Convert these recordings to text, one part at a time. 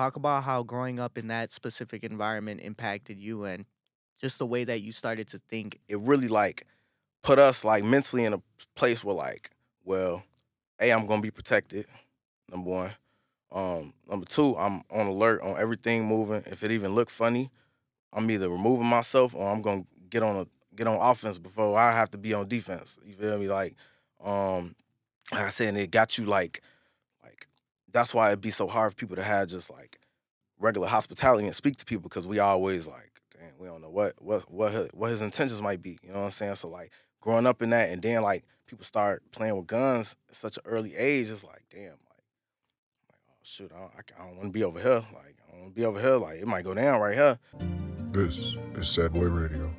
Talk about how growing up in that specific environment impacted you and just the way that you started to think. It really like put us like mentally in a place where like, well, A, I'm gonna be protected, number one. Number two, I'm on alert on everything moving. If it even look funny, I'm either removing myself or I'm gonna get on offense before I have to be on defense. You feel me? Um, like I said, and it got you like that's why it'd be so hard for people to have just like regular hospitality and speak to people because we always like, damn, we don't know what his intentions might be. You know what I'm saying? So like growing up in that, and then like people start playing with guns at such an early age, it's like, damn, like oh shoot, I don't want to be over here. Like I don't want to be over here. Like it might go down right here. This is Sad Boy Radio.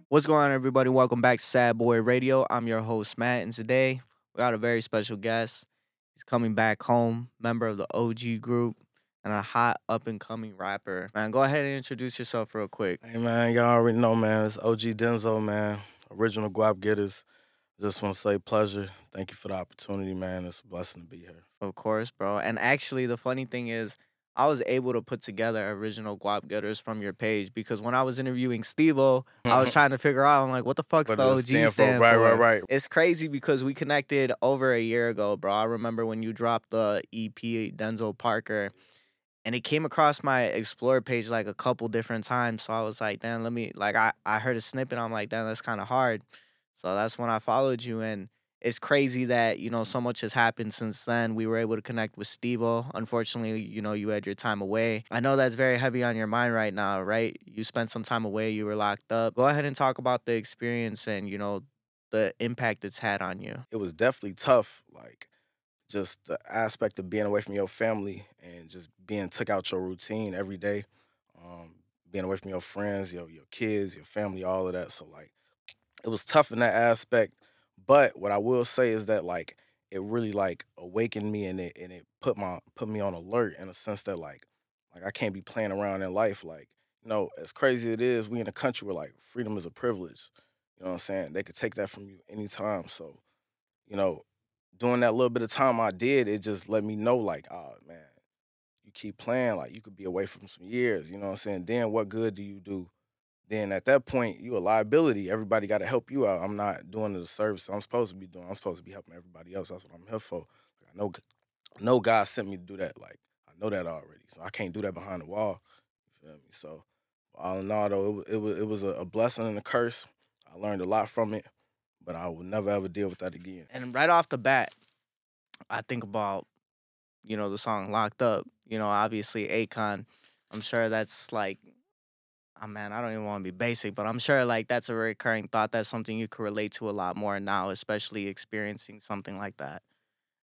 What's going on, everybody? Welcome back to Sad Boy Radio. I'm your host, Matt, and today we got a very special guest. He's coming back home, member of the OG group, and a hot up-and-coming rapper. Man, go ahead and introduce yourself real quick. Hey man, y'all already know, man. It's OG Denzo, man. Original guap getters. Just want to say pleasure. Thank you for the opportunity, man. It's a blessing to be here. Of course, bro. And actually, the funny thing is, I was able to put together original guap getters from your page because when I was interviewing Stevo, I was trying to figure out, I'm like, what the fuck's What the does it OG stand for? stand Right, right, for? right. It's crazy because we connected over a year ago, bro. I remember when you dropped the EP, Denzel Parker, and it came across my Explore page like a couple different times. So I was like, damn, I heard a snippet. I'm like, damn, that's kind of hard. So that's when I followed you. And it's crazy that, so much has happened since then. We were able to connect with Stevo. Unfortunately, you had your time away. I know that's very heavy on your mind right now, right? You spent some time away, you were locked up. Go ahead and talk about the experience and, the impact it's had on you. It was definitely tough. Like just the aspect of being away from your family and just being took out your routine every day. Um, Being away from your friends, your kids, your family, all of that. So like it was tough in that aspect. But what I will say is that like it really like awakened me and it put me on alert in a sense that like I can't be playing around in life. Like, as crazy it is, we in a country where like freedom is a privilege. You know what I'm saying? They could take that from you anytime. So, you know, during that little bit of time I did, it just let me know like, oh man, you keep playing, like you could be away from some years, you know what I'm saying? Then what good do you do? Then at that point, you a liability. Everybody got to help you out. I'm not doing the service I'm supposed to be doing. I'm supposed to be helping everybody else. That's what I'm here for. Like, I know God sent me to do that. Like I know that already, so I can't do that behind the wall. You feel me? So all in all, though, it was a blessing and a curse. I learned a lot from it, but I will never ever deal with that again. And right off the bat, I think about, the song Locked Up. Obviously Akon. I'm sure that's like, oh man, I don't even want to be basic, but I'm sure like that's a recurring thought. That's something you could relate to a lot more now, especially experiencing something like that.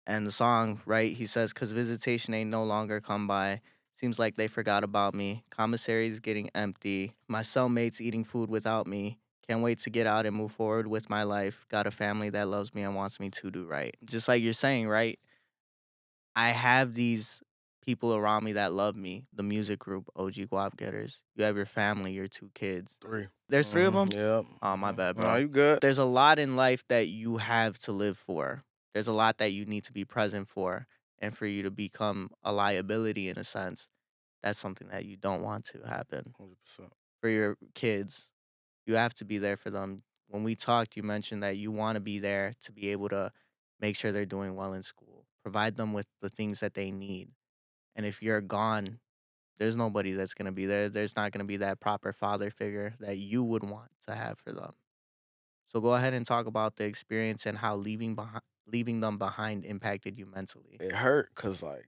And the song, right? He says, "Cause visitation ain't no longer come by. Seems like they forgot about me. Commissary's getting empty. My cellmates eating food without me. Can't wait to get out and move forward with my life. Got a family that loves me and wants me to do right." Just like you're saying, right? I have these people around me that love me. The music group, OG Guap Getters. You have your family, your two kids. Three. There's three of them? Yeah. Oh, my bad, No, bro. you good? There's a lot in life that you have to live for. There's a lot that you need to be present for. And for you to become a liability in a sense, that's something that you don't want to happen. 100%. For your kids, you have to be there for them. When we talked, you mentioned that you want to be there to be able to make sure they're doing well in school, provide them with the things that they need. And if you're gone, there's nobody that's going to be there. There's not going to be that proper father figure that you would want to have for them. So go ahead and talk about the experience and how leaving them behind impacted you mentally. It hurt because like,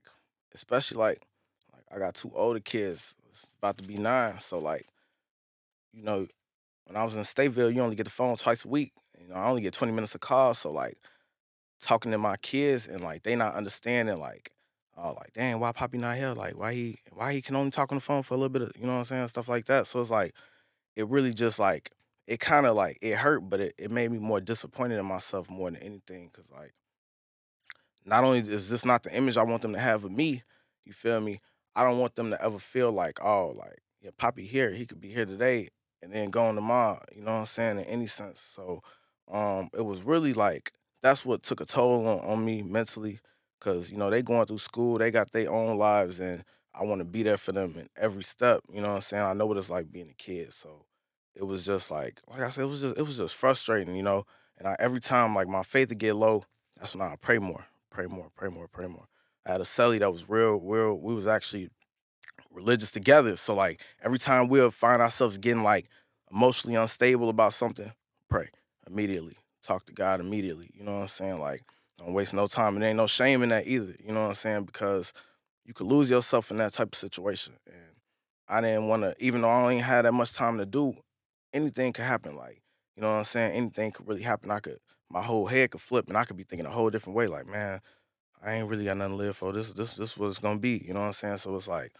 especially like I got two older kids. It's about to be 9. So like, you know, when I was in Stateville, you only get the phone twice a week. I only get 20 minutes of call. So like talking to my kids and like they not understanding like, oh like dang, why Poppy not here? Like why he can only talk on the phone for a little bit of, you know what I'm saying, stuff like that. So it's like it really just like it kind of like it hurt, but it made me more disappointed in myself more than anything. Cause like not only is this not the image I want them to have of me, you feel me? I don't want them to ever feel like, oh, like, yeah, Poppy here, he could be here today and then go on tomorrow, you know what I'm saying, in any sense. So it was really like that's what took a toll on me mentally. because they going through school, they got their own lives, and I want to be there for them in every step. You know what I'm saying? I know what it's like being a kid, so it was just like I said, it was just frustrating, And every time like my faith would get low, that's when I pray more, pray more, pray more, pray more. I had a celly that was real. We was actually religious together. So like every time we'll find ourselves getting like emotionally unstable about something, pray immediately. Talk to God immediately. You know what I'm saying? Like don't waste no time. And there ain't no shame in that either. You know what I'm saying? Because you could lose yourself in that type of situation. And I didn't want to, even though I ain't had that much time to do, anything could happen. Like, you know what I'm saying? Anything could really happen. My whole head could flip and I could be thinking a whole different way. Like, man, I ain't really got nothing to live for. This what it's gonna be. You know what I'm saying? So it's like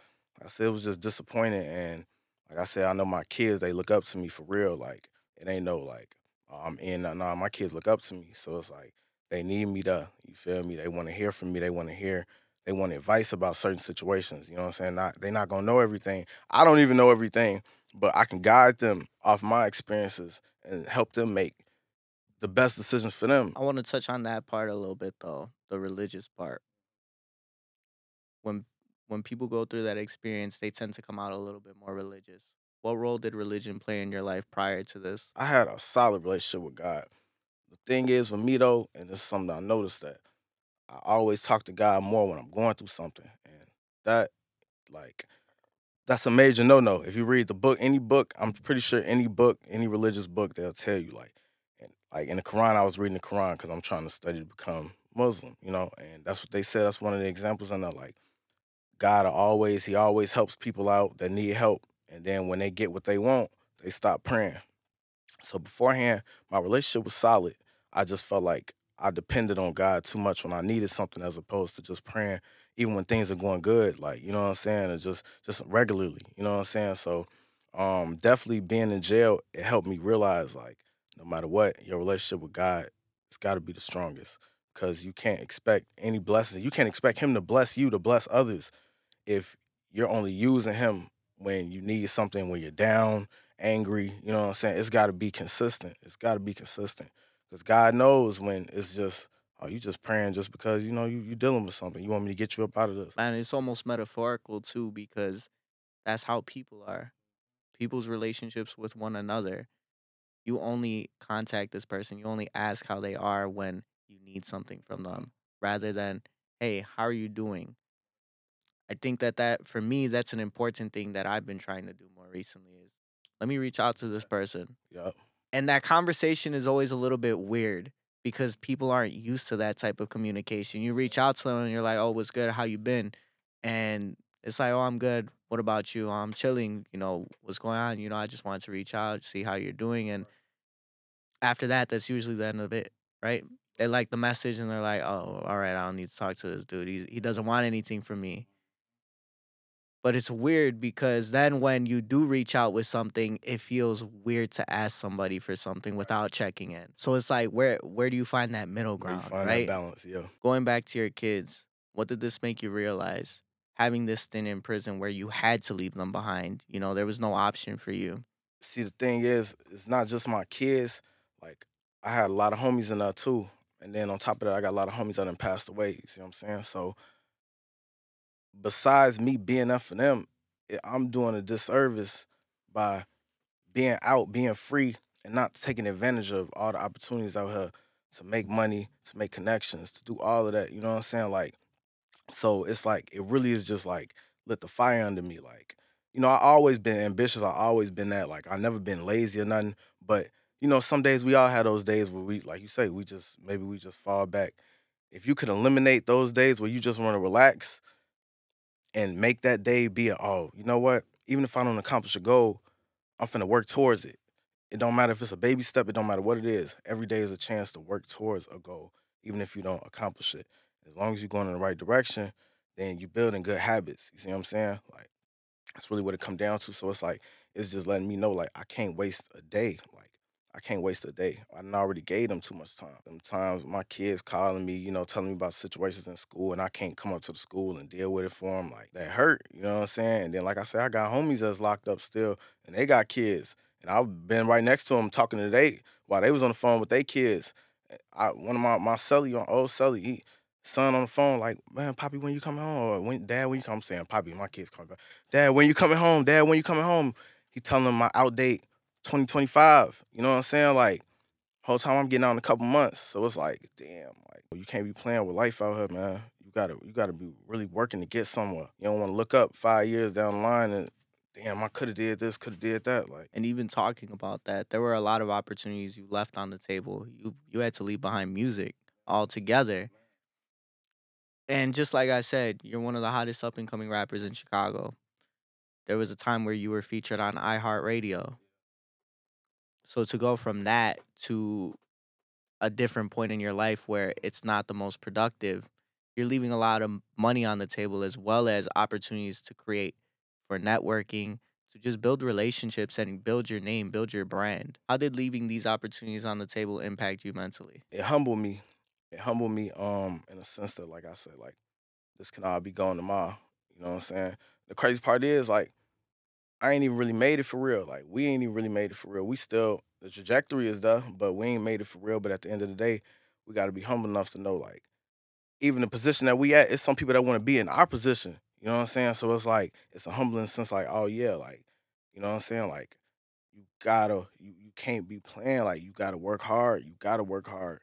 I said, it was just disappointing. And like I said, I know my kids, they look up to me for real. Like it ain't no like, oh, I'm in. Nah, my kids look up to me. So it's like they need me to, you feel me? They want to hear from me. They want advice about certain situations. You know what I'm saying? They not gonna know everything. I don't even know everything, but I can guide them off my experiences and help them make the best decisions for them. I want to touch on that part a little bit though, the religious part. When when people go through that experience, they tend to come out a little bit more religious. What role did religion play in your life prior to this? I had a solid relationship with God. The thing is with me though, and this is something I noticed that I always talk to God more when I'm going through something. And that like that's a major no-no. If you read the book, any book, I'm pretty sure any book, any religious book, they'll tell you like in the Quran, I was reading the Quran because I'm trying to study to become Muslim, and that's what they said. That's one of the examples in there. Like he always helps people out that need help. And then when they get what they want, they stop praying. So beforehand, my relationship was solid. I just felt like I depended on God too much when I needed something as opposed to just praying even when things are going good, like, you know what I'm saying? And just regularly, you know what I'm saying? So definitely being in jail, it helped me realize like no matter what, your relationship with God, it's gotta be the strongest. Because you can't expect any blessings. You can't expect him to bless you to bless others if you're only using him when you need something, when you're down, angry, you know what I'm saying? It's got to be consistent. It's got to be consistent because God knows when it's just, oh, you just praying just because you dealing with something. You want me to get you up out of this. Man, it's almost metaphorical too because that's how people are. People's relationships with one another. You only contact this person, you only ask how they are when you need something from them rather than, "Hey, how are you doing?" I think that for me that's an important thing that I've been trying to do more recently is let me reach out to this person. Yep. And that conversation is always a little bit weird because people aren't used to that type of communication. You reach out to them and you're like, "Oh, what's good? How you been?" And it's like, "Oh, I'm good. What about you? I'm chilling. What's going on? I just wanted to reach out, see how you're doing." And after that, that's usually the end of it, right? They like the message and they're like, "Oh, all right, I don't need to talk to this dude. He doesn't want anything from me." But it's weird because then when you do reach out with something, it feels weird to ask somebody for something without checking in. So it's like where do you find that middle Where you ground, find that right? balance, yeah. Going back to your kids, what did this make you realize? Having this stint in prison where you had to leave them behind, there was no option for you. See, the thing is, it's not just my kids. Like, I had a lot of homies in there too. And then on top of that, I got a lot of homies that done passed away. You see what I'm saying? So besides me being there for them, I'm doing a disservice by being out, being free, and not taking advantage of all the opportunities out here to make money, to make connections, to do all of that. You know what I'm saying? Like, so it's like it really is just like lit the fire under me. Like, I always been ambitious. I always been that. Like, I never been lazy or nothing. But some days we all had those days where we, like you say, we just fall back. If you could eliminate those days where you just want to relax and make that day be oh, you know what? Even if I don't accomplish a goal, I'm finna work towards it. It don't matter if it's a baby step, it don't matter what it is. Every day is a chance to work towards a goal, even if you don't accomplish it. As long as you're going in the right direction, then you're building good habits. You see what I'm saying? Like that's really what it come down to. So it's like it's just letting me know like I can't waste a day. Like I can't waste a day. I done already gave them too much time. Sometimes my kids calling me, telling me about situations in school, and I can't come up to the school and deal with it for them. Like that hurt. You know what I'm saying? And then like I said, I got homies that's locked up still, and they got kids, and I've been right next to them talking to they while they was on the phone with their kids. One of my celly, old celly, son on the phone, like, man, Poppy, when you coming home? Or Dad, when you come? I'm saying, Poppy, my kids coming back. Dad, when you coming home? Dad, when you coming home? He telling them my outdate 2025. You know what I'm saying? Like, whole time I'm getting out in a couple months. So it's like, damn, like you can't be playing with life out here, man. You gotta be really working to get somewhere. You don't want to look up 5 years down the line and damn, I could have did this, could have did that. Like, And even talking about that, there were a lot of opportunities you left on the table. You had to leave behind music altogether. And just like I said, you're one of the hottest up and coming rappers in Chicago. There was a time where you were featured on iHeartRadio. So to go from that to a different point in your life where it's not the most productive, you're leaving a lot of money on the table as well as opportunities to create for networking, to just build relationships and build your name, build your brand. How did leaving these opportunities on the table impact you mentally? it humbled me. It humbled me, in a sense that, like I said, like this can all be gone tomorrow. You know what I'm saying? The crazy part is, like, I ain't even really made it for real. Like, we ain't even really made it for real. We still, the trajectory is there, but we ain't made it for real. But at the end of the day, we got to be humble enough to know, like, even the position that we at, it's some people that want to be in our position. You know what I'm saying? So it's like, it's a humbling sense, like, oh yeah, like, you know what I'm saying? Like, you can't be playing, like, you gotta work hard. You gotta work hard.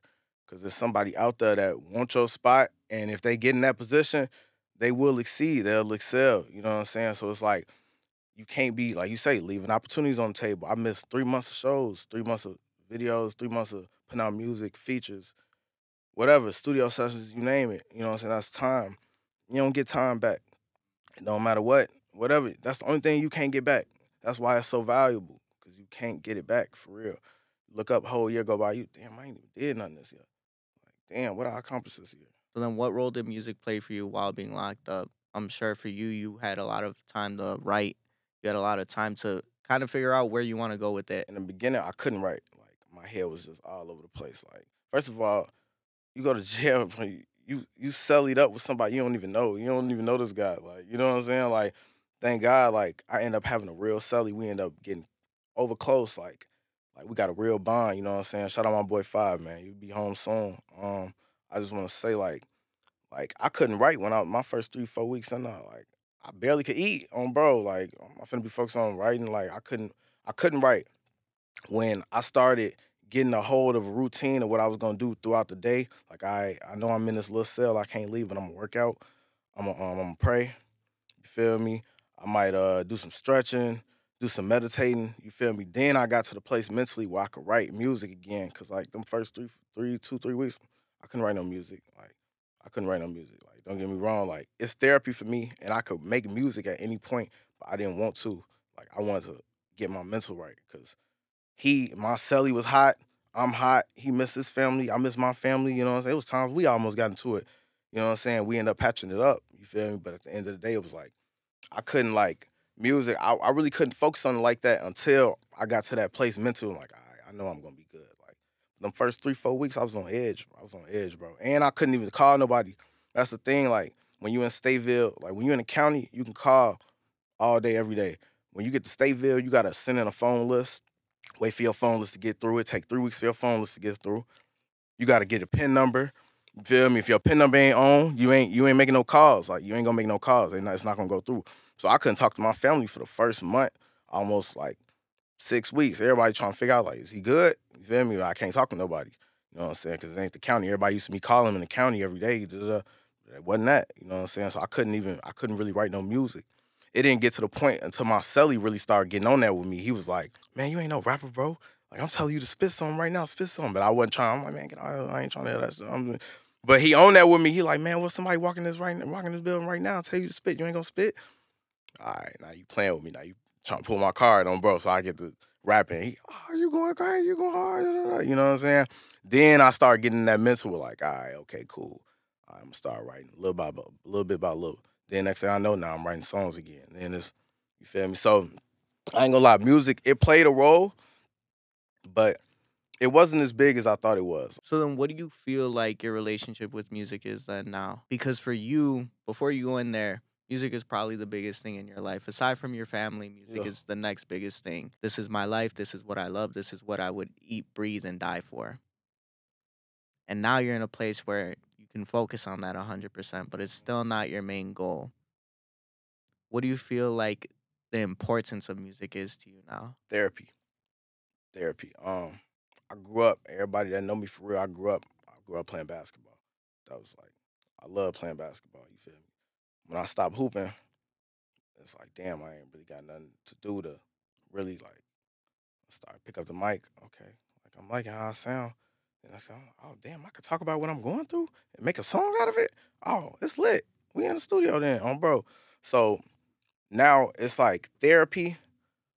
Cause there's somebody out there that wants your spot. And if they get in that position, they will exceed, they'll excel. You know what I'm saying? So it's like, you can't be, like you say, leaving opportunities on the table. I missed 3 months of shows, 3 months of videos, 3 months of putting out music, features, whatever, studio sessions, you name it. You know what I'm saying? That's time. You don't get time back. It don't matter what, whatever. That's the only thing you can't get back. That's why it's so valuable, because you can't get it back for real. Look up, whole year go by, you, damn, I ain't even did nothing this year. Like, damn, what I accomplished this year? So then what role did music play for you while being locked up? I'm sure for you, you had a lot of time to write. You had a lot of time to kind of figure out where you want to go with it. In the beginning, I couldn't write. Like, my head was just all over the place. Like, first of all, you go to jail, bro, you cellied up with somebody you don't even know. You don't even know this guy. Like, you know what I'm saying? Like, thank God, like, I end up having a real celly. We end up getting over close. Like we got a real bond. You know what I'm saying? Shout out my boy Five, man. You be home soon. I just want to say, like I couldn't write when I my first 3 4 weeks in there. Like, I barely could eat on bro. Like, I'm finna be focused on writing. Like, I couldn't write. When I started getting a hold of a routine of what I was gonna do throughout the day, like, I know I'm in this little cell, I can't leave, but I'm gonna work out. I'm gonna pray. You feel me? I might do some stretching, do some meditating. You feel me? Then I got to the place mentally where I could write music again. Cause like them first 2 3 weeks, I couldn't write no music. Like, I couldn't write no music. Like, don't get me wrong. Like, it's therapy for me, and I could make music at any point, but I didn't want to. Like, I wanted to get my mental right. Cause my celly was hot. I'm hot. He missed his family. I miss my family. You know what I'm saying? It was times we almost got into it. You know what I'm saying? We ended up patching it up. You feel me? But at the end of the day, it was like, I couldn't, like, music. I really couldn't focus on it like that until I got to that place mentally. I'm like, all right, I know I'm gonna be good. Like, them first 3 4 weeks, I was on edge. I was on edge, bro. And I couldn't even call nobody. That's the thing. Like, when you in Stateville, like when you in the county, you can call all day, every day. When you get to Stateville, you gotta send in a phone list. Wait for your phone list to get through. It take 3 weeks for your phone list to get through. You gotta get a PIN number. You feel me? If your PIN number ain't on, you ain't making no calls. Like, you ain't gonna make no calls. It's not gonna go through. So I couldn't talk to my family for the first month, almost like 6 weeks. Everybody trying to figure out, like, is he good? You feel me? I can't talk to nobody. You know what I'm saying? Because it ain't the county. Everybody used to be calling him in the county every day. Da-da-da. It wasn't that. You know what I'm saying? So I couldn't really write no music. It didn't get to the point until my celly really started getting on that with me. He was like, man, you ain't no rapper, bro. Like, I'm telling you to spit something right now, spit something. But I wasn't trying. I'm like, man, get out. I ain't trying to hear that stuff. But he owned that with me. He like, man, what's somebody walking this building right now? Tell you to spit. You ain't gonna spit. All right, now you playing with me. Now you trying to pull my card on, bro. So I get to rapping. You going crazy? You going hard? You know what I'm saying? Then I start getting that mental with, like, all right, okay, cool. I'm gonna start writing a little bit by little. Then next thing I know, now I'm writing songs again. Then it's, you feel me? So I ain't gonna lie, music, it played a role, but it wasn't as big as I thought it was. So then what do you feel like your relationship with music is then now? Because for you, before you go in there, music is probably the biggest thing in your life. Aside from your family, music Yeah. is the next biggest thing. This is my life. This is what I love. This is what I would eat, breathe, and die for. And now you're in a place where you can focus on that 100%, but it's still not your main goal. What do you feel like the importance of music is to you now? Therapy, therapy. I grew up. Everybody that know me for real, I grew up. I grew up playing basketball. That was like, I love playing basketball. You feel me? When I stopped hooping, it's like, damn, I ain't really got nothing to do to really like start pick up the mic. Okay, like I'm liking how I sound. And I said, oh damn, I could talk about what I'm going through and make a song out of it. Oh, it's lit. We in the studio then, bro. So now it's like therapy.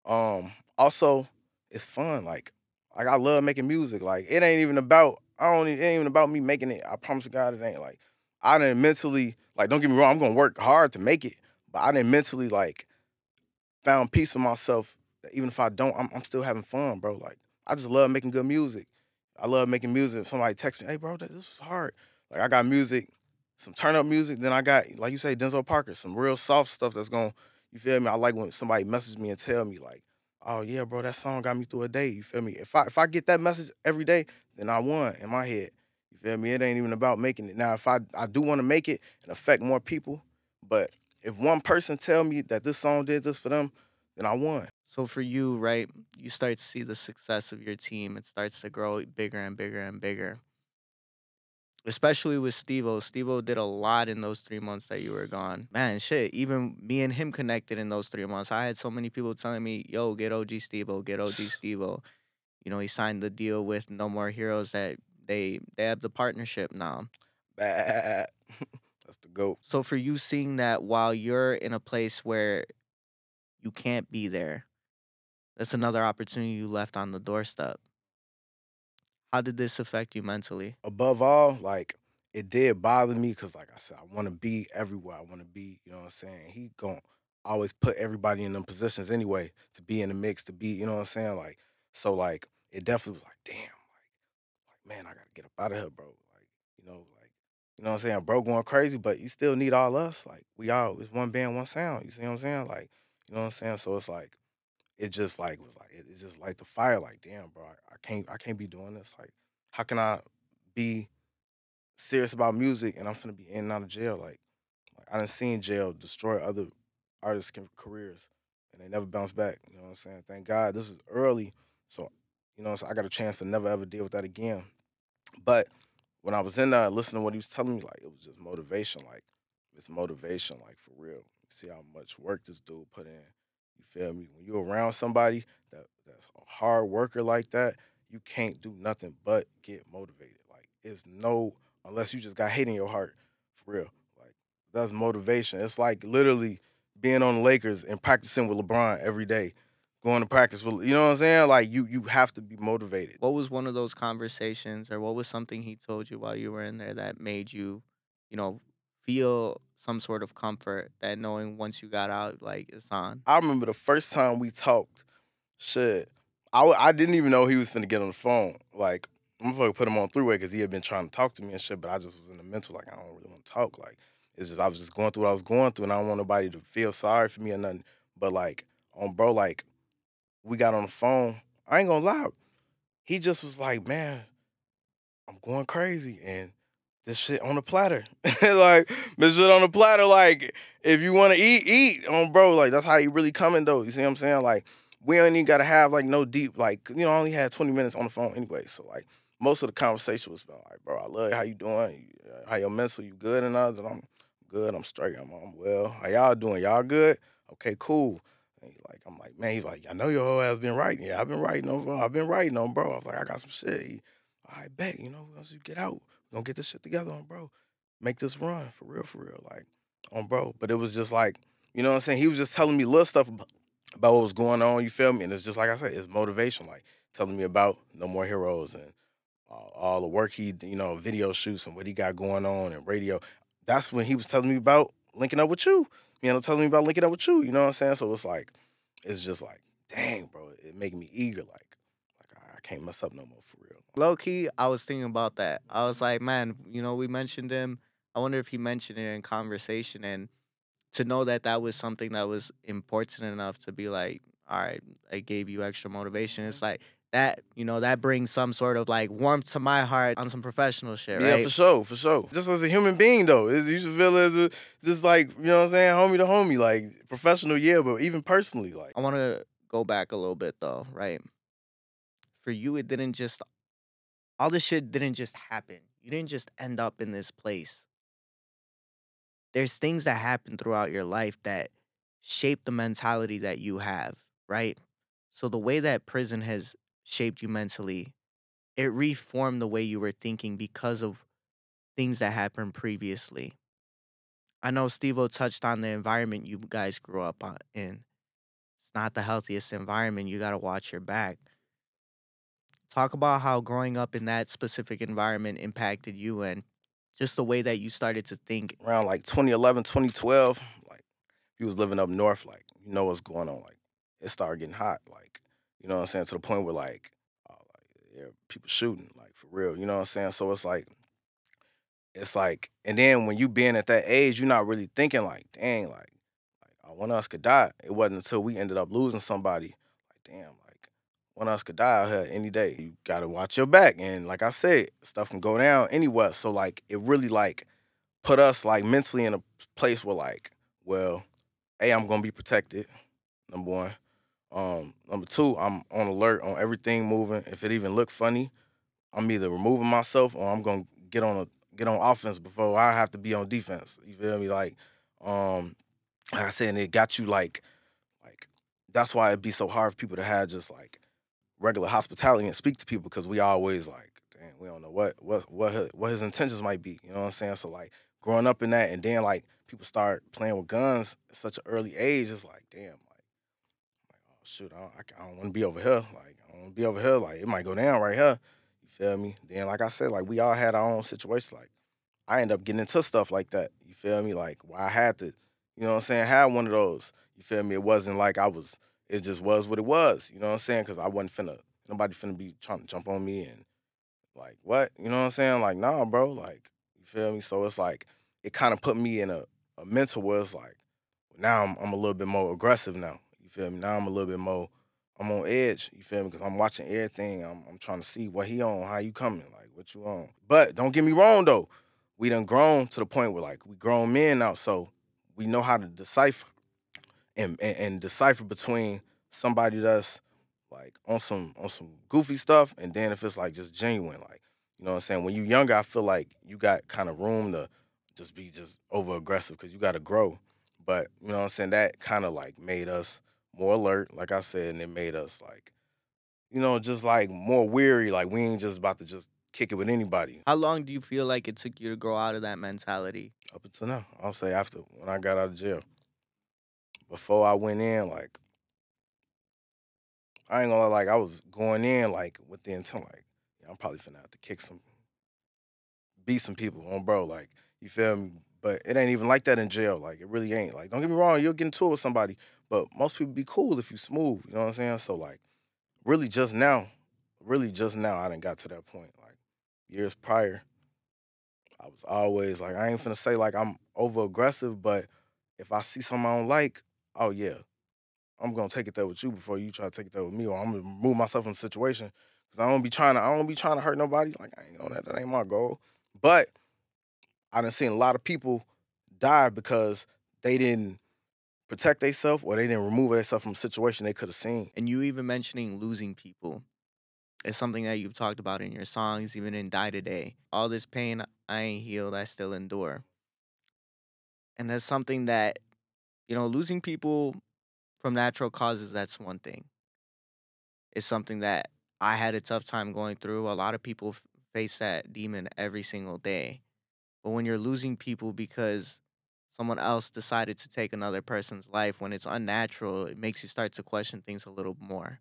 Also, it's fun. Like I love making music. Like it ain't even about. It ain't even about me making it. I promise to God, it ain't like I didn't mentally like. Don't get me wrong. I'm gonna work hard to make it, but I didn't mentally like found peace for myself. That even if I don't, I'm still having fun, bro. Like I just love making good music. I love making music. If somebody texts me, hey, bro, this is hard. Like I got music, some turn up music. Then I got, like you say, Denzo Parker, some real soft stuff that's going. You feel me? I like when somebody messages me and tell me like, oh yeah, bro, that song got me through a day. You feel me? If I get that message every day, then I won in my head. You feel me? It ain't even about making it. Now, if I do want to make it and affect more people, but if one person tell me that this song did this for them, then I won. So for you, right, you start to see the success of your team. It starts to grow bigger and bigger and bigger. Especially with Stevo. Stevo did a lot in those 3 months that you were gone. Man, shit, even me and him connected in those 3 months. I had so many people telling me, yo, get OG Stevo, get OG Stevo. You know, he signed the deal with No More Heroes that they have the partnership now. Bad. That's the GOAT. So for you seeing that while you're in a place where you can't be there, that's another opportunity you left on the doorstep. How did this affect you mentally? Above all, like it did bother me because, like I said, I want to be everywhere. I want to be, you know what I'm saying? He gon' always put everybody in them positions anyway to be in the mix, to be, you know what I'm saying? Like, so like it definitely was like, damn, like man, I gotta get up out of here, bro. Like, you know what I'm saying? Bro going crazy, but you still need all us. Like, we all it's one band, one sound. You see what I'm saying? Like, you know what I'm saying? So it's like it just like was like it's just like the fire. Like, damn, bro, I can't be doing this. Like, how can I be serious about music and I'm finna be in and out of jail? Like I done seen jail destroy other artists' careers and they never bounce back. You know what I'm saying? Thank God this is early, so you know so I got a chance to never ever deal with that again. But when I was in there listening to what he was telling me, like it was just motivation. Like it's motivation, like for real. You see how much work this dude put in. You feel me? When you're around somebody that's a hard worker like that, you can't do nothing but get motivated. Like it's no unless you just got hate in your heart, for real. Like that's motivation. It's like literally being on the Lakers and practicing with LeBron every day. Going to practice with, you know what I'm saying? Like you have to be motivated. What was one of those conversations or what was something he told you while you were in there that made you, you know, feel some sort of comfort that knowing once you got out, like it's on? I remember the first time we talked. Shit, I didn't even know he was finna get on the phone. Like, I'm gonna put him on three way because he had been trying to talk to me and shit. But I just was in the mental like I don't really want to talk. Like, it's just I was just going through what I was going through, and I don't want nobody to feel sorry for me or nothing. But like, on bro, like we got on the phone. I ain't gonna lie. He just was like, man, I'm going crazy and this shit on the platter. Like, this shit on the platter. Like, if you want to eat, eat. Bro, like, that's how you really coming, though. You see what I'm saying? Like, we ain't even got to have, like, no deep, like, you know, I only had 20 minutes on the phone anyway. So, like, most of the conversation was about, like, bro, I love you. How you doing? How your mental? You good and others? I'm good. I'm straight. I'm well. How y'all doing? Y'all good? Okay, cool. And I'm like, man, he's like, I know your whole ass been writing. Yeah, I've been writing on, bro. I've been writing on, bro. I was like, I got some shit. I bet, you know, once you get out, we're gonna get this shit together on bro. Make this run for real, like on bro. But it was just like, you know what I'm saying? He was just telling me little stuff about what was going on, you feel me? And it's just like I said, it's motivation, like telling me about No More Heroes and all the work he, you know, video shoots and what he got going on and radio. That's when he was telling me about linking up with you. You know, telling me about linking up with you, you know what I'm saying? So it's like, it's just like, dang, bro, it making me eager, like I can't mess up no more for real. Low key, I was thinking about that. I was like, man, you know, we mentioned him. I wonder if he mentioned it in conversation and to know that that was something that was important enough to be like, all right, I gave you extra motivation. It's like that brings some sort of like warmth to my heart on some professional shit, Yeah, for right? sure, for sure. Just as a human being, though, you should feel as a, just like, you know what I'm saying, homie to homie, like professional, yeah, but even personally, like. I want to go back a little bit though, right? For you, it didn't just all this shit didn't just happen. You didn't just end up in this place. There's things that happen throughout your life that shape the mentality that you have, right? So the way that prison has shaped you mentally, it reformed the way you were thinking because of things that happened previously. I know Stevo touched on the environment you guys grew up in. It's not the healthiest environment. You got to watch your back. Talk about how growing up in that specific environment impacted you and just the way that you started to think. Around like 2011, 2012, like he was living up north, like you know what's going on, like it started getting hot, like you know what I'm saying, to the point where like yeah, people shooting, like for real, you know what I'm saying. So it's like, and then when you being at that age, you're not really thinking like, dang, like one of us could die. It wasn't until we ended up losing somebody, like damn, like one of us could die out here any day. You gotta watch your back, and like I said, stuff can go down anywhere. So like it really like put us like mentally in a place where like, well, A, I'm gonna be protected, number one. Number two, I'm on alert on everything moving. If it even look funny, I'm either removing myself or I'm gonna get on offense before I have to be on defense. You feel me? Um, like I said, and it got you like that's why it'd be so hard for people to have just like regular hospitality and speak to people because we always like, damn, we don't know what his intentions might be. You know what I'm saying? So like growing up in that, and then like people start playing with guns at such an early age, it's like, damn, like oh shoot, I don't want to be over here. Like I don't want to be over here. Like it might go down right here. You feel me? Then like I said, like we all had our own situations. Like I end up getting into stuff like that. You feel me? Like where I had to, you know what I'm saying, have one of those. You feel me? It wasn't like it just was what it was. You know what I'm saying? Because I wasn't nobody finna be trying to jump on me and like, what? You know what I'm saying? Like, nah, bro. Like, you feel me? So it's like, it kind of put me in a mental where it's like, now I'm a little bit more aggressive now. You feel me? Now I'm a little bit more, I'm on edge. You feel me? Because I'm watching everything. I'm trying to see what he on, how you coming, like what you on. But don't get me wrong though, we done grown to the point where like we grown men now, so we know how to decipher and decipher between somebody that's like on some goofy stuff, and then if it's like just genuine, like you know what I'm saying. When you younger, I feel like you got kind of room to just be just over aggressive because you got to grow. But you know what I'm saying, that kind of like made us more alert, like I said, and it made us like just like more weary. Like we ain't just about to just kick it with anybody. How long do you feel like it took you to grow out of that mentality? Up until now, I'll say after when I got out of jail. Before I went in, like I ain't gonna lie, like I was going in like with the intent, like yeah, I'm probably finna have to beat some people on bro, like you feel me. But it ain't even like that in jail. Like it really ain't. Like don't get me wrong, you'll get into it with somebody, but most people be cool if you smooth. You know what I'm saying? So like really really just now, I done got to that point. Like years prior, I was always like, I ain't finna say like I'm over aggressive, but if I see something I don't like, oh yeah, I'm gonna take it there with you before you try to take it there with me, or I'm gonna remove myself from the situation because I don't be trying to hurt nobody. Like I ain't know that ain't my goal. But I done seen a lot of people die because they didn't protect themselves or they didn't remove themselves from a situation they could have seen. And you even mentioning losing people is something that you've talked about in your songs, even in Die Today. All this pain I ain't healed, I still endure. And that's something that, losing people from natural causes, that's one thing. It's something that I had a tough time going through. A lot of people face that demon every single day. But when you're losing people because someone else decided to take another person's life, when it's unnatural, it makes you start to question things a little more.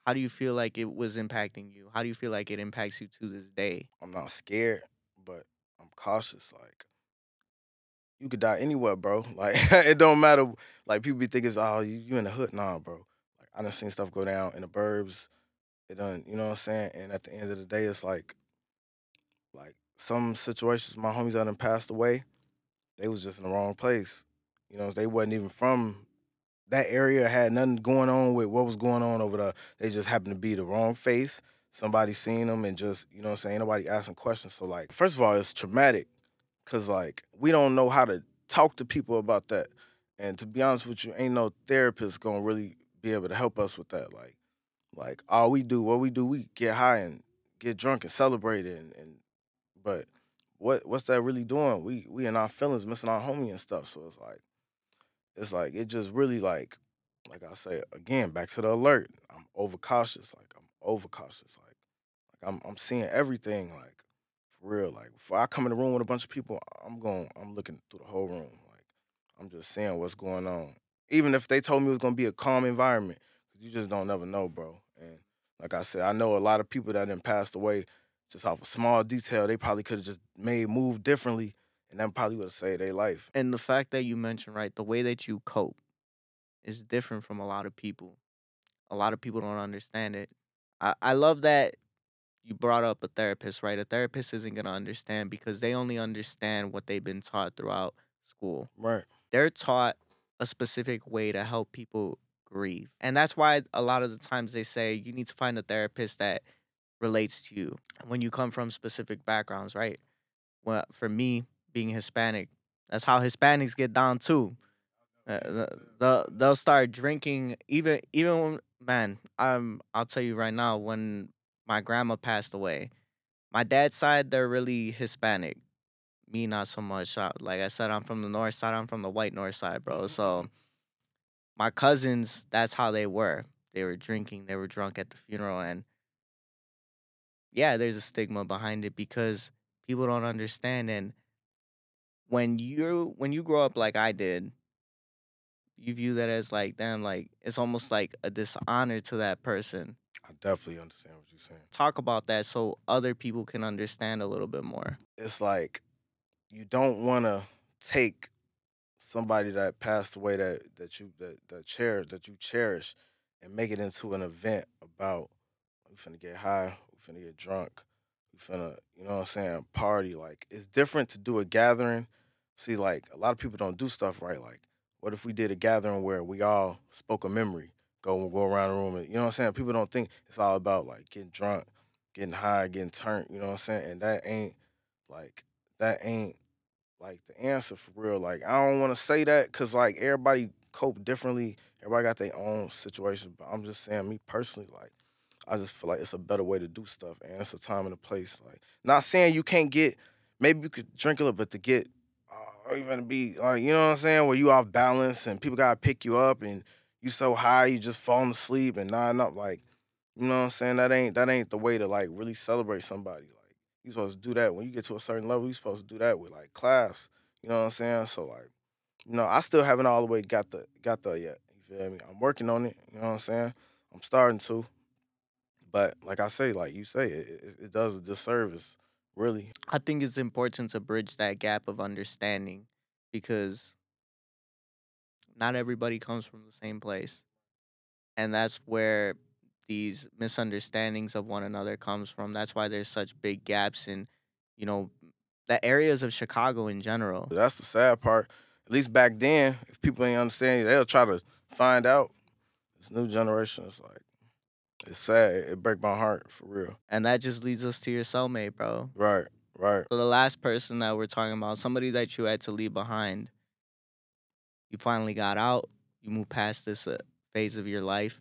How do you feel like it was impacting you? How do you feel like it impacts you to this day? I'm not scared, but I'm cautious. Like you could die anywhere, bro. Like it don't matter. Like people be thinking, oh, you in the hood, nah, bro. Like I done seen stuff go down in the burbs. It done, you know what I'm saying? And at the end of the day, it's like some situations, my homies that done passed away, they was just in the wrong place. You know, they wasn't even from that area had nothing going on with what was going on over there. They just happened to be the wrong face. Somebody seen them and just, you know what I'm saying, ain't nobody asking questions. So like, first of all, it's traumatic because like we don't know how to talk to people about that. And to be honest with you, ain't no therapist gonna really be able to help us with that. Like all we do, what we do, we get high and get drunk and celebrate it. And but what's that really doing? We in our feelings, missing our homie and stuff. So it's like it just really like I say again, back to the alert. I'm overcautious. Like I'm overcautious. Like I'm seeing everything like for real. Like before I come in the room with a bunch of people, I'm looking through the whole room. Like I'm just seeing what's going on. Even if they told me it was gonna be a calm environment, 'cause you just don't never know, bro. And like I said, I know a lot of people that done passed away just off a small detail. They probably could have just made move differently, and that probably would have saved their life. And the fact that you mentioned, right, the way that you cope is different from a lot of people. A lot of people don't understand it. I love that you brought up a therapist, right? A therapist isn't going to understand because they only understand what they've been taught throughout school. Right. They're taught a specific way to help people grieve. And that's why a lot of the times they say you need to find a therapist that relates to you when you come from specific backgrounds, right? Well, for me, being Hispanic, that's how Hispanics get down too. They'll start drinking even when, man, I'll tell you right now, when my grandma passed away, my dad's side, they're really Hispanic. Me, not so much. Like I said, I'm from the north side. I'm from the white north side, bro. So my cousins, that's how they were. They were drinking. They were drunk at the funeral, and yeah, there's a stigma behind it because people don't understand. And when you grow up like I did, you view that as like, damn, like it's almost like a dishonor to that person. I definitely understand what you're saying. Talk about that so other people can understand a little bit more. It's like you don't want to take somebody that passed away that you cherish and make it into an event about we finna get high, we finna get drunk, we finna, you know what I'm saying, party. Like it's different to do a gathering. See, like a lot of people don't do stuff right. Like, what if we did a gathering where we all spoke a memory, go around the room, and you know what I'm saying? People don't think it's all about like getting drunk, getting high, getting turned, you know what I'm saying? And like that ain't like the answer for real. Like I don't want to say that because like everybody cope differently. Everybody got their own situation. But I'm just saying, me personally, like I just feel like it's a better way to do stuff, and it's a time and a place. Like not saying you can't get, maybe you could drink a little, but to get, you gonna be like, you know what I'm saying, where you off balance and people gotta pick you up and you so high you just falling asleep and nodding up. Like you know what I'm saying? That ain't the way to like really celebrate somebody. Like you supposed to do that when you get to a certain level. You supposed to do that with like class. You know what I'm saying? So like, I still haven't all the way got there yet. You feel me? I'm working on it. You know what I'm saying? I'm starting to, but like I say, like you say, it does a disservice, really. I think it's important to bridge that gap of understanding because not everybody comes from the same place. And that's where these misunderstandings of one another comes from. That's why there's such big gaps in, you know, the areas of Chicago in general. That's the sad part. At least back then, if people ain't understand, they'll try to find out. This new generation is like, it's sad. It break my heart for real. And that just leads us to your cellmate, bro. Right, right. So the last person that we're talking about, somebody that you had to leave behind, you finally got out, you moved past this phase of your life.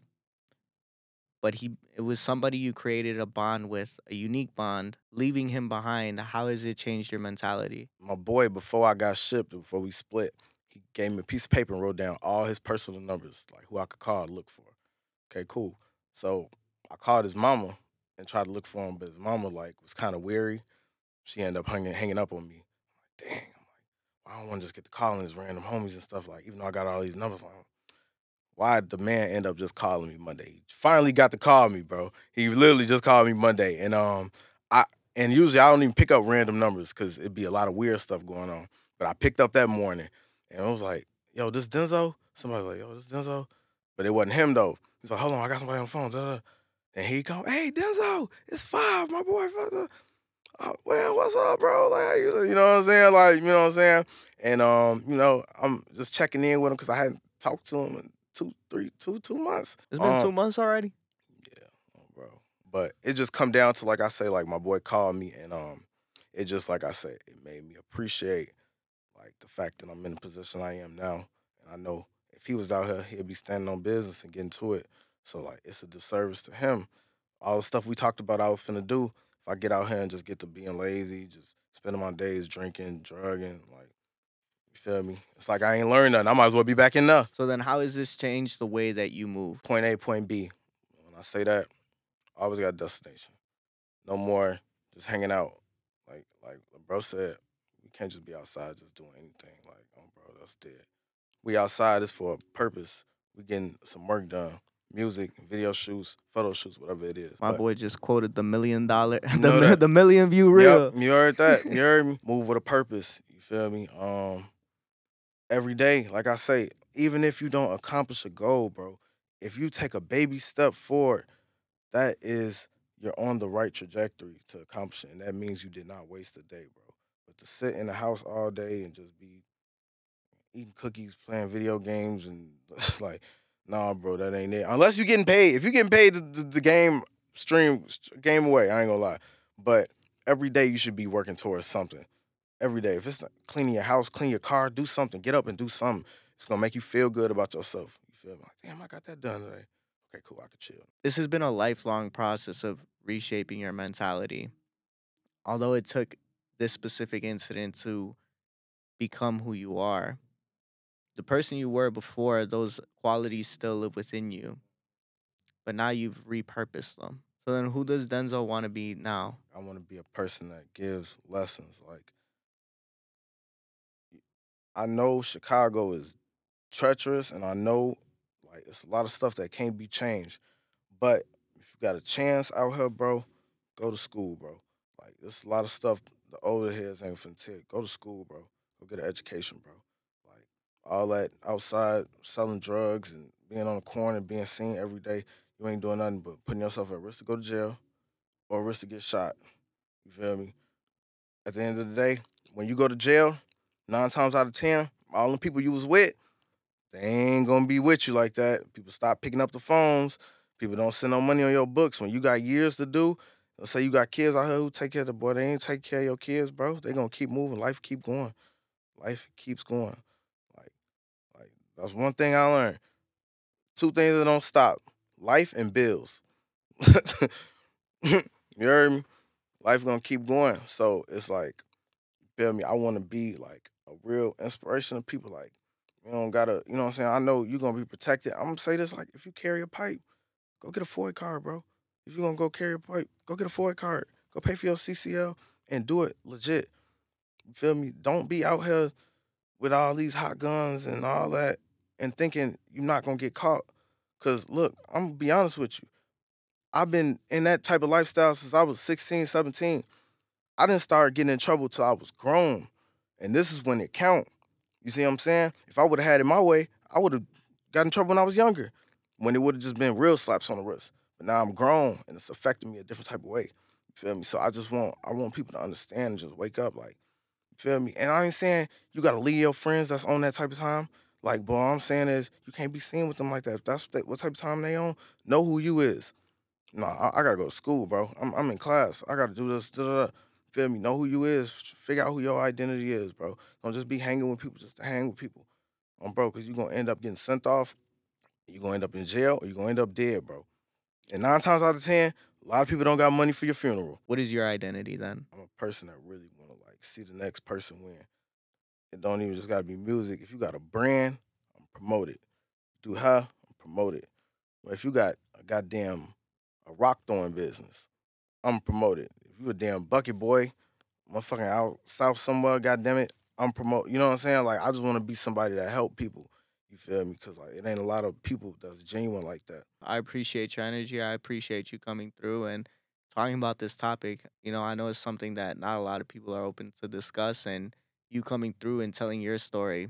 But it was somebody you created a bond with, a unique bond. Leaving him behind, how has it changed your mentality? My boy, before I got shipped, before we split, he gave me a piece of paper and wrote down all his personal numbers, like who I could call to look for. Okay, cool. So I called his mama and tried to look for him, but his mama like was kind of weary. She ended up hanging up on me. I'm like, dang, I don't want to just get to calling his random homies and stuff. Like, even though I got all these numbers, like, why did the man end up just calling me Monday? He finally got to call me, bro. He literally just called me Monday, and I and usually I don't even pick up random numbers because it'd be a lot of weird stuff going on. But I picked up that morning, and I was like, "Yo, this Denzo." Somebody was like, "Yo, this Denzo," but it wasn't him though. He's like, "Hold on, I got somebody on the phone." Da, da. And he come, "Hey, Denzo, it's Five, my boy." Well, what's up, bro? Like, how you know what I'm saying? Like, you know what I'm saying? And I'm just checking in with him because I hadn't talked to him in two months. It's been 2 months already. Yeah, bro. But it just come down to, like I say, like my boy called me, and it just, like I said, it made me appreciate like the fact that I'm in the position I am now, and I know if he was out here, he'd be standing on business and getting to it. So like, it's a disservice to him. All the stuff we talked about, I was finna do. If I get out here and just get to being lazy, just spending my days drinking, drugging, like, you feel me? It's like I ain't learned nothing. I might as well be back in there. So then how has this changed the way that you move? Point A, point B. When I say that, I always got a destination. No more just hanging out. Like bro said, we can't just be outside just doing anything. Like, oh bro, that's dead. We outside is for a purpose. We getting some work done. Music, video shoots, photo shoots, whatever it is. My But boy just quoted the $1 million, you know that. the million view reel. Yep, you heard that. You heard me. Move with a purpose. You feel me? Every day, like I say, even if you don't accomplish a goal, bro, if you take a baby step forward, that is, you're on the right trajectory to accomplish it, and that means you did not waste a day, bro. But to sit in the house all day and just be eating cookies, playing video games, and like, nah, bro, that ain't it. Unless you're getting paid. If you're getting paid, the game game away. I ain't gonna lie. But every day you should be working towards something. Every day. If it's like cleaning your house, clean your car, do something. Get up and do something. It's gonna make you feel good about yourself. You feel me? Like, damn, I got that done today. Okay, cool. I can chill. This has been a lifelong process of reshaping your mentality. Although it took this specific incident to become who you are, the person you were before, those qualities still live within you, but now you've repurposed them. So then who does Denzo want to be now? I want to be a person that gives lessons. Like, I know Chicago is treacherous, and I know like it's a lot of stuff that can't be changed. But if you got a chance out here, bro, go to school, bro. Like, there's a lot of stuff the older heads ain't finna tell you. Go to school, bro. Go get an education, bro. Like, all that outside selling drugs and being on the corner and being seen every day, you ain't doing nothing but putting yourself at risk to go to jail or risk to get shot. You feel me? At the end of the day, when you go to jail, 9 times out of 10, all the people you was with, they ain't gonna be with you like that. People stop picking up the phones. People don't send no money on your books. When you got years to do, let's say you got kids out here who take care of the boy, they ain't take care of your kids, bro. They gonna keep moving. Life keep going. Life keeps going. Like, like that's one thing I learned. Two things that don't stop: life and bills. You heard me? Life gonna keep going. So it's like, feel me? I want to be like a real inspiration to people. Like, you don't gotta, you know what I'm saying? I know you're gonna be protected. I'm gonna say this, like, if you carry a pipe, go get a FOID card, bro. If you're gonna go carry a pipe, go get a FOID card. Go pay for your CCL and do it legit. You feel me? Don't be out here with all these hot guns and all that and thinking you're not gonna get caught. Cause look, I'm gonna be honest with you. I've been in that type of lifestyle since I was 16, 17. I didn't start getting in trouble till I was grown. And this is when it count. You see what I'm saying? If I would have had it my way, I would have got in trouble when I was younger, when it would have just been real slaps on the wrist. But now I'm grown and it's affecting me a different type of way. You feel me? So I want people to understand and just wake up, like, you feel me? And I ain't saying you gotta leave your friends that's on that type of time. Like, boy, all I'm saying is you can't be seen with them like that. If that's what type of time they on, know who you is. No, I gotta go to school, bro. I'm in class. I gotta do this. Da, da, da. Feel me? Know who you is. Figure out who your identity is, bro. Don't just be hanging with people just to hang with people, bro. Because you're gonna end up getting sent off. You're gonna end up in jail, or you're gonna end up dead, bro. And 9 times out of 10, a lot of people don't got money for your funeral. What is your identity then? I'm a person that really wanna like see the next person win. It don't even just gotta be music. If you got a brand, I'm promoted. Do hair, I'm promoted. But if you got a goddamn a rock throwing business, I'm promoted. If you a damn bucket boy, motherfucking out south somewhere, goddamn it, I'm promoted. You know what I'm saying? Like, I just want to be somebody that help people. You feel me? Cause like it ain't a lot of people that's genuine like that. I appreciate your energy. I appreciate you coming through and talking about this topic. I know it's something that not a lot of people are open to discuss, and you coming through and telling your story,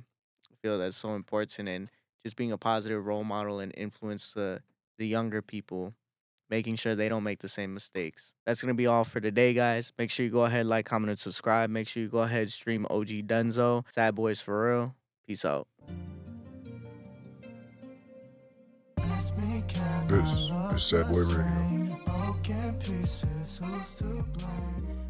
I feel that's so important, and just being a positive role model and influence to the younger people, making sure they don't make the same mistakes. That's going to be all for today, guys. Make sure you go ahead, like, comment, and subscribe. Make sure you go ahead, stream OG Denzo. Sad Boys for real. Peace out. is Sad Boy Radio. Broken pieces, who's to blame?